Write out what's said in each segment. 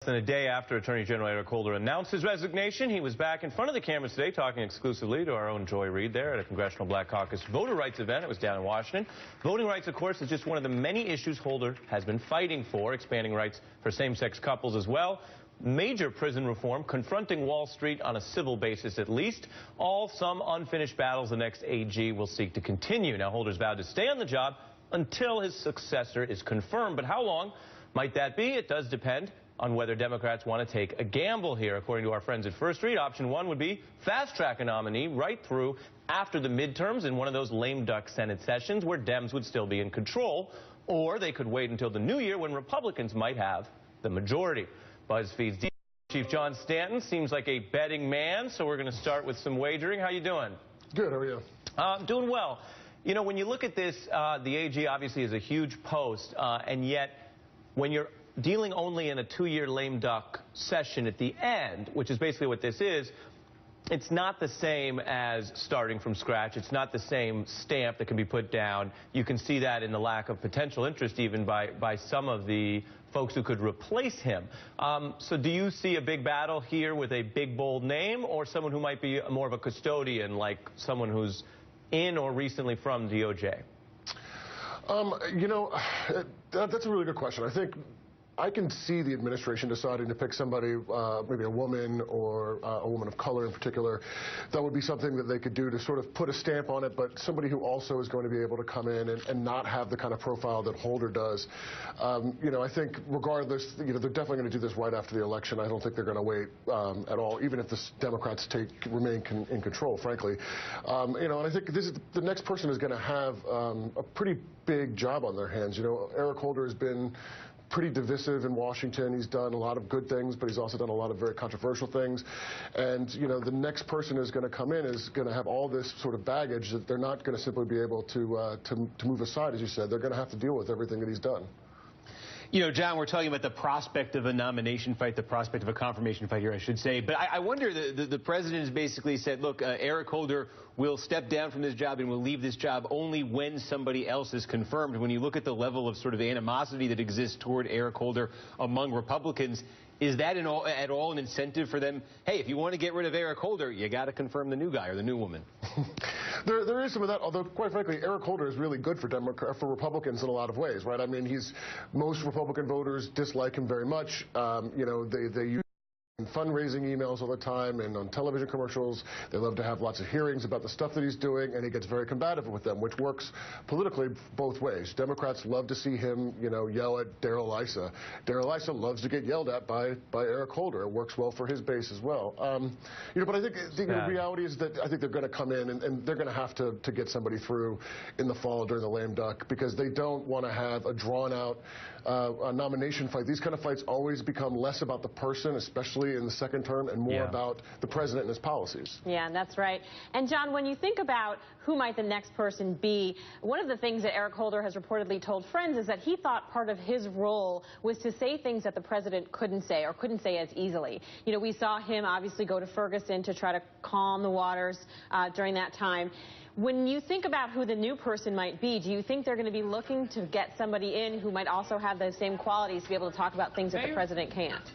Than a day after Attorney General Eric Holder announced his resignation, he was back in front of the cameras today talking exclusively to our own Joy Reid there at a Congressional Black Caucus voter rights event. It was down in Washington. Voting rights, of course, is just one of the many issues Holder has been fighting for, expanding rights for same-sex couples as well. Major prison reform, confronting Wall Street on a civil basis at least. All some unfinished battles the next AG will seek to continue. Now, Holder's vowed to stay on the job until his successor is confirmed. But how long might that be? It does depend on whether Democrats want to take a gamble here. According to our friends at First Read, option one would be fast-track a nominee right through after the midterms in one of those lame duck Senate sessions where Dems would still be in control, or they could wait until the new year when Republicans might have the majority. BuzzFeed's Chief John Stanton seems like a betting man, so we're going to start with some wagering. How you doing? Good. How are you? Doing well. You know, when you look at this, the AG obviously is a huge post, and yet when you're dealing only in a two-year lame duck session at the end, which is basically what this is, it's not the same as starting from scratch. It's not the same stamp that can be put down. You can see that in the lack of potential interest even by some of the folks who could replace him. So do you see a big battle here with a big, bold name, or someone who might be more of a custodian, like someone who's in or recently from DOJ? You know, that's a really good question. I think I can see the administration deciding to pick somebody, maybe a woman or a woman of color in particular. That would be something that they could do to sort of put a stamp on it, but somebody who also is going to be able to come in and not have the kind of profile that Holder does. You know, I think regardless, you know, they're definitely going to do this right after the election. I don't think they're going to wait at all, even if the Democrats remain in control, frankly. You know, and I think the next person is going to have a pretty big job on their hands. You know, Eric Holder has been pretty divisive in Washington. He's done a lot of good things, but he's also done a lot of very controversial things. And, you know, the next person who's going to come in is going to have all this sort of baggage that they're not going to simply be able to move aside, as you said. They're going to have to deal with everything that he's done. You know, John, we're talking about the prospect of a nomination fight, the prospect of a confirmation fight here, I should say. But I wonder, the president has basically said, look, Eric Holder will step down from this job and will leave this job only when somebody else is confirmed. When you look at the level of sort of animosity that exists toward Eric Holder among Republicans, is that at all an incentive for them? Hey, if you want to get rid of Eric Holder, you got to confirm the new guy or the new woman. There is some of that, although, quite frankly, Eric Holder is really good for Republicans in a lot of ways, right? I mean, most Republican voters dislike him very much. You know, they use fundraising emails all the time and on television commercials. They love to have lots of hearings about the stuff that he's doing, and he gets very combative with them, which works politically both ways. Democrats love to see him, you know, yell at Darrell Issa. Darrell Issa loves to get yelled at by Eric Holder. It works well for his base as well. You know, but I think the reality is that I think they're going to come in and they're going to have to get somebody through in the fall during the lame duck, because they don't want to have a drawn-out nomination fight. These kind of fights always become less about the person, especially in the second term, and more about the president and his policies. Yeah, that's right. And John, when you think about who might the next person be, one of the things that Eric Holder has reportedly told friends is that he thought part of his role was to say things that the president couldn't say or couldn't say as easily. You know, we saw him obviously go to Ferguson to try to calm the waters during that time. When you think about who the new person might be, do you think they're going to be looking to get somebody in who might also have those same qualities to be able to talk about things that the president can't?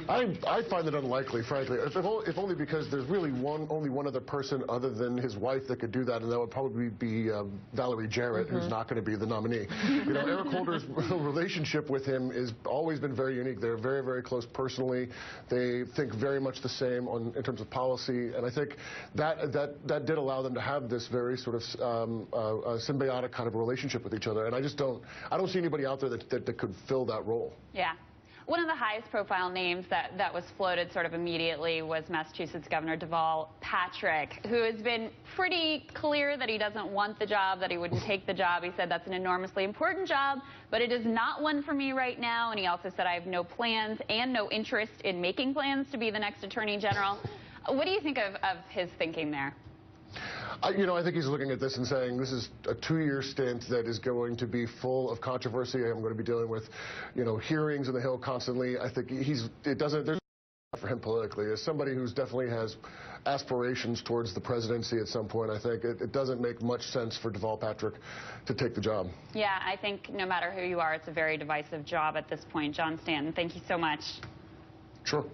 I find it unlikely, frankly, if only because there's really only one other person other than his wife that could do that, and that would probably be Valerie Jarrett, who's not going to be the nominee. You know, Eric Holder's relationship with him has always been very unique. They're very, very close personally. They think very much the same in terms of policy, and I think that did allow them to have this very sort of symbiotic kind of relationship with each other, and I don't see anybody out there that could fill that role. Yeah. One of the highest profile names that was floated sort of immediately was Massachusetts Governor Deval Patrick, who has been pretty clear that he doesn't want the job, that he wouldn't take the job. He said that's an enormously important job, but it is not one for me right now. And he also said I have no plans and no interest in making plans to be the next Attorney General. What do you think of his thinking there? You know, I think he's looking at this and saying this is a two-year stint that is going to be full of controversy. I'm going to be dealing with, you know, hearings in the Hill constantly. I think there's for him politically. As somebody who's definitely has aspirations towards the presidency at some point, I think it doesn't make much sense for Deval Patrick to take the job. Yeah, I think no matter who you are, it's a very divisive job at this point. John Stanton, thank you so much. Sure.